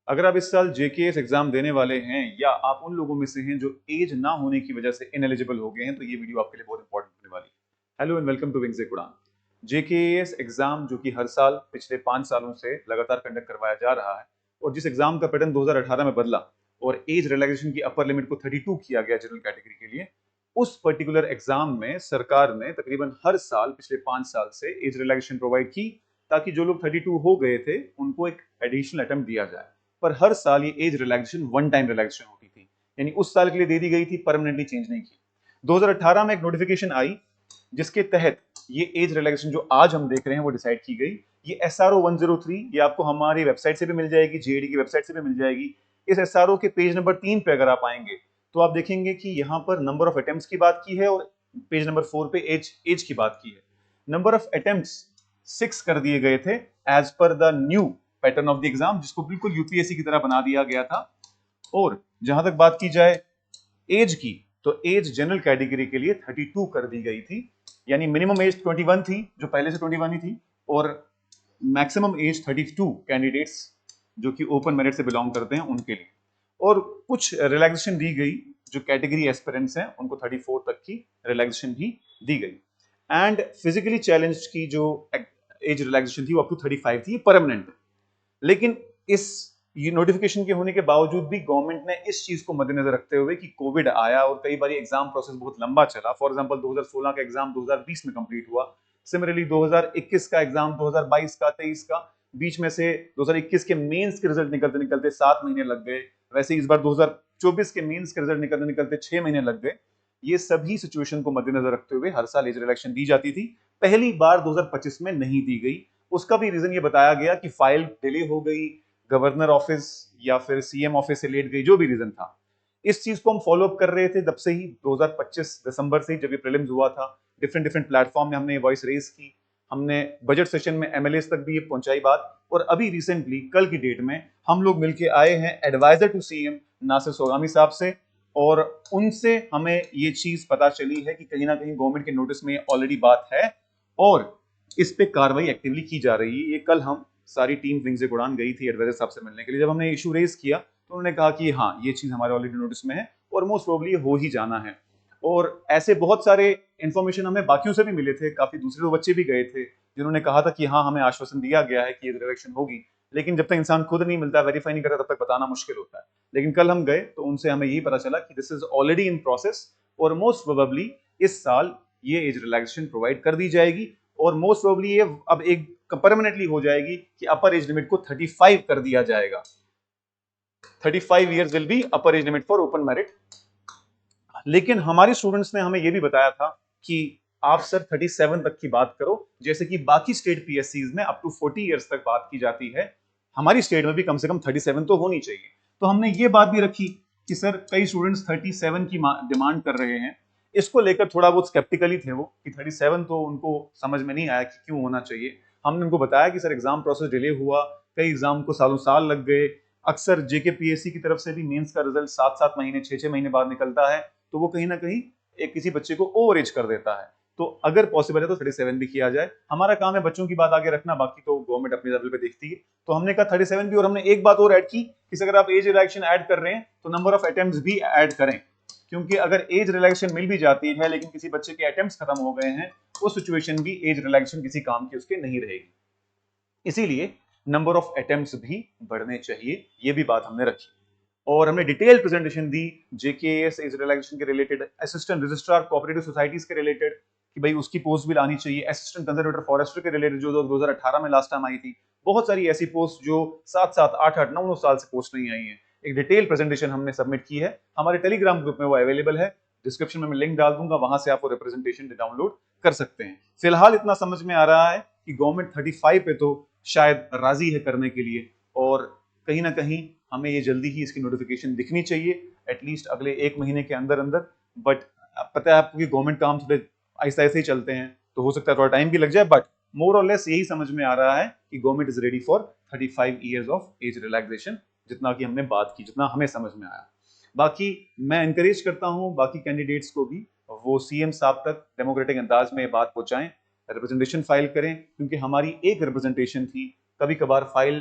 अगर आप इस साल जेकेएस एग्जाम देने वाले हैं या आप उन लोगों में से हैं जो एज ना होने की वजह से इनएलिजिबल हो गए हैं, तो ये वीडियो आपके लिए बहुत इंपॉर्टेंट होने वाली है। Hello and welcome to Wings ए उड़ान। जेकेएस एग्जाम जो कि हर साल पिछले 5 सालों से लगातार कंडक्ट करवाया जा रहा है और जिस एग्जाम का पैटर्न 2018 में बदला और एज रिलैक्सेशन की अपर लिमिट को 32 किया गया जनरल कैटेगरी के लिए, उस पर्टिकुलर एग्जाम में सरकार ने तकरीबन हर साल पिछले 5 साल से एज रिलैक्सेशन प्रोवाइड की ताकि जो लोग 32 हो गए थे उनको एक एडिशनल अटेम्प्ट दिया जाए। पर हर साल ये age relaxation one time relaxation होती थी, यानी उस साल के लिए दे दी गई थी, परमानेंटली चेंज नहीं की। 2018 में एक नोटिफिकेशन आई जिसके तहत ये एज रिलैक्सेशन जो आज हम देख रहे हैं वो डिसाइड की गई। ये SRO 103, ये आपको हमारी वेबसाइट से भी मिल जाएगी, जेईडी की वेबसाइट से भी मिल जाएगी। इस SRO के पेज नंबर 3 पे अगर आप आएंगे तो आप देखेंगे कि यहाँ पर नंबर ऑफ अटेम्प्ट्स की बात की है और पेज नंबर 4 पे एज की बात की है। नंबर ऑफ अटेम्प्ट्स 6 कर दिए गए थे as per the new pattern of the exam, जिसको बिल्कुल यूपीएससी की तरह बना दिया गया था। और जहां तक बात की जाए एज की, तो एज जनरल कैटेगरी के लिए 32 कर दी गई थी, यानी मिनिमम एज 21 थी जो पहले से 21 ही थी, और मैक्सिमम एज 32 कैंडिडेट्स जो कि ओपन मेरिट से बिलोंग करते हैं उनके लिए। और कुछ रिलैक्सेशन दी गई, जो कैटेगरी एस्पिरेंट्स हैं उनको 34 तक की रिलैक्सेशन भी दी गई। एंड फिजिकली चैलेंज्ड की जो एज रिलैक्सेशन थी वो अप टू 35 थी, परमानेंट। लेकिन इस ये नोटिफिकेशन के होने के बावजूद भी गवर्नमेंट ने इस चीज को मद्देनजर रखते हुए कि कोविड आया और कई बार एग्जाम प्रोसेस बहुत लंबा चला, फॉर एग्जांपल 2016 का एग्जाम 2020 में कंप्लीट हुआ, सिमिलरली 2021 का एग्जाम 2022 का 23 का, बीच में से 2021 के मेंस के रिजल्ट निकलते निकलते 7 महीने लग गए, वैसे इस बार 2024 के मेंस के रिजल्ट निकलते निकलते 6 महीने लग गए। ये सभी सिचुएशन को मद्देनजर रखते हुए हर साल एज रिलैक्सेशन दी जाती थी, पहली बार 2025 में नहीं दी गई। उसका भी रीजन ये बताया गया कि फाइल डिले हो गई, गवर्नर ऑफिस या फिर सीएम ऑफिस से लेट गई, जो भी रीजन था। इस चीज को हम फॉलो अप कर रहे थे तब से ही, 2025 दिसंबर से जब ये प्रीलिम्स हुआ था, डिफरेंट डिफरेंट प्लेटफॉर्म में हमने ये वॉइस रेज की, हमने बजट सेशन में एमएलएस तक भी ये पहुंचाई बात, और अभी रिसेंटली कल की डेट में हम लोग मिलके आए हैं एडवाइजर टू सीएम नासिर सोगामी साहब से, और उनसे हमें ये चीज पता चली है कि कहीं ना कहीं गवर्नमेंट के नोटिस में ऑलरेडी बात है और इस पे कार्रवाई एक्टिवली की जा रही है। ये कल हम सारी टीम विंग्स ए उड़ान गई थी एडवाइजर साहब से मिलने के लिए। जब हमने इशू रेज किया तो उन्होंने कहा कि हाँ, ये चीज हमारे ऑलरेडी नोटिस में है और मोस्ट प्रोबेबली हो ही जाना है। और ऐसे बहुत सारे इंफॉर्मेशन हमें बाकियों से भी मिले थे, काफी दूसरे दो बच्चे भी गए थे जिन्होंने कहा था कि हाँ, हमें आश्वासन दिया गया है कि ये रिलेक्शन होगी, लेकिन जब तक इंसान खुद नहीं मिलता, वेरीफाई नहीं करता, तब तक बताना मुश्किल होता है। लेकिन कल हम गए तो उनसे हमें यही पता चला कि this is already in process और मोस्ट प्रोबेबली इस साल ये एज रिलैक्सेशन प्रोवाइड कर दी जाएगी और मोस्ट प्रोबेबली ये अब एक परमानेंटली हो जाएगी कि अपर एज लिमिट को 35 कर दिया जाएगा। 35 years will be upper age limit for open merit. लेकिन हमारे स्टूडेंट्स ने हमें यह भी बताया था कि आप सर 37 तक की बात करो, जैसे कि बाकी स्टेट पीएससीज में अप टू 40 इयर्स तक बात की जाती है, हमारी स्टेट में भी कम से कम 37 तो होनी चाहिए। तो हमने ये बात भी रखी कि सर कई स्टूडेंट्स 37 की डिमांड कर रहे हैं, इसको लेकर थोड़ा बहुत स्केप्टिकली थे वो कि 37 तो उनको समझ में नहीं आया कि क्यों होना चाहिए। हमने उनको बताया कि सर एग्जाम प्रोसेस डिले हुआ, कई एग्जाम को सालों साल लग गए, अक्सर जेके पीएससी की तरफ से भी मेंस का रिजल्ट 7-7 महीने 6-6 महीने बाद निकलता है, तो वो कहीं ना कहीं एक किसी बच्चे को ओवर एज कर देता है। तो अगर पॉसिबल है तो 37 भी किया जाए। हमारा काम है बच्चों की बात आगे रखना, बाकी तो गवर्नमेंट अपने लेवल पे देखती है। तो हमने कहा 37 भी, और हमने एक बात और ऐड की कि अगर आप एज रिलैक्सेशन ऐड कर रहे हैं तो नंबर ऑफ अटेम्प्ट्स भी ऐड करें, क्योंकि अगर एज रिलैक्सेशन मिल भी जाती है लेकिन किसी बच्चे के अटेम्प्ट्स खत्म हो गए हैं, वो सिचुएशन भी एज रिलैक्सेशन किसी काम की उसके नहीं रहेगी। इसीलिए नंबर ऑफ अटेम्प्ट्स भी बढ़ने चाहिए, ये भी बात हमने रखी। और हमने डिटेल प्रेजेंटेशन दी जेकेएस एज रिलैक्सेशन के related, assistant registrar cooperative societies के रिलेटेड कि भाई उसकी पोस्ट भी लानी चाहिए, असिस्टेंट कंजर्वेटर फॉरेस्टर के रिलेटेड जो 2018 में लास्ट टाइम आई थी, बहुत सारी ऐसी पोस्ट जो 7-7 8-8 9-9 साल से पोस्ट नहीं आई है। एक डिटेल प्रेजेंटेशन हमने सबमिट की है, हमारे टेलीग्राम ग्रुप में वो अवेलेबल है, डिस्क्रिप्शन में मैं लिंक डाल दूंगा, वहां से आप वो रिप्रेजेंटेशन डाउनलोड कर सकते हैं। फिलहाल इतना समझ में आ रहा है कि गवर्नमेंट 35 पे तो शायद राजी है करने के लिए, और कहीं ना कहीं हमें ये जल्दी ही इसकी नोटिफिकेशन दिखनी चाहिए, एटलीस्ट अगले 1 महीने के अंदर अंदर। बट पता है आपको कि गवर्नमेंट काम थोड़े ऐसा ऐसे ही चलते हैं, तो हो सकता है थोड़ा टाइम भी लग जाए, बट मोर और लेस यही समझ में आ रहा है कि government is ready for 35 years of age relaxation, जितना कि हमने बात की, जितना हमें समझ में आया। बाकी मैं एनकरेज करता हूं बाकी कैंडिडेट्स को भी, वो सीएम साहब तक डेमोक्रेटिक अंदाज में बात पहुंचाएं, रिप्रेजेंटेशन फाइल करें, क्योंकि हमारी एक रिप्रेजेंटेशन थी, कभी कभार फाइल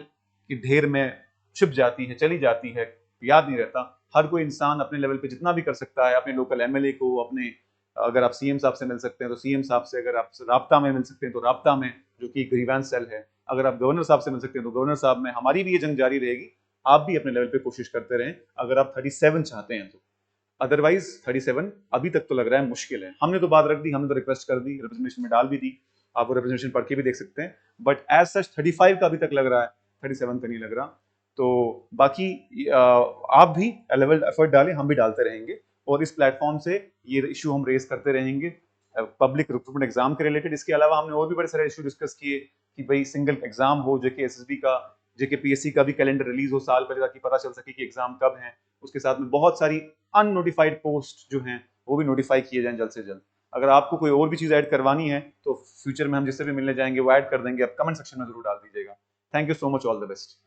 की ढेर में छिप जाती है, चली जाती है, याद नहीं रहता। हर कोई इंसान अपने लेवल पे जितना भी कर सकता है, अपने लोकल एमएलए को, अपने अगर आप सीएम साहब से मिल सकते हैं तो सीएम साहब से, अगर आप राब्ता में मिल सकते हैं तो राब्ता में, जो कि ग्रीवेंस सेल है, अगर आप गवर्नर साहब से मिल सकते हैं तो गवर्नर साहब में। हमारी भी ये जंग जारी रहेगी, आप भी अपने लेवल पे कोशिश करते रहें अगर आप 37 चाहते हैं तो। अदरवाइज 37 अभी तक तो लग रहा है मुश्किल है। हमने तो बात रख दी, हमने तो रिक्वेस्ट कर दी, रिप्रेजेंटेशन में डाल भी दी, आप वो रिप्रेजेंटेशन पढ़ के भी देख सकते हैं, बट एज सच 35 का अभी तक लग रहा है, 37 का नहीं लग रहा। तो बाकी आप भी लेवल एफर्ट डालें, हम भी डालते रहेंगे, और इस प्लेटफॉर्म से ये इशू हम रेज करते रहेंगे पब्लिक रिक्रूटमेंट एग्जाम के रिलेटेड। इसके अलावा हमने और भी बड़े सारे इशू डिस्कस किए कि भाई सिंगल एग्जाम हो, जेके एसएसबी का, जेके पीएससी का भी कैलेंडर रिलीज हो साल पहले, ताकि पता चल सके कि एग्जाम कब है। उसके साथ में बहुत सारी अननोटिफाइड पोस्ट जो हैं वो भी नोटिफाई किए जाएं जल्द से जल्द। अगर आपको कोई और भी चीज ऐड करवानी है तो फ्यूचर में हम जिससे भी मिलने जाएंगे वो ऐड कर देंगे, आप कमेंट सेक्शन में जरूर डाल दीजिएगा। Thank you so much, all the best.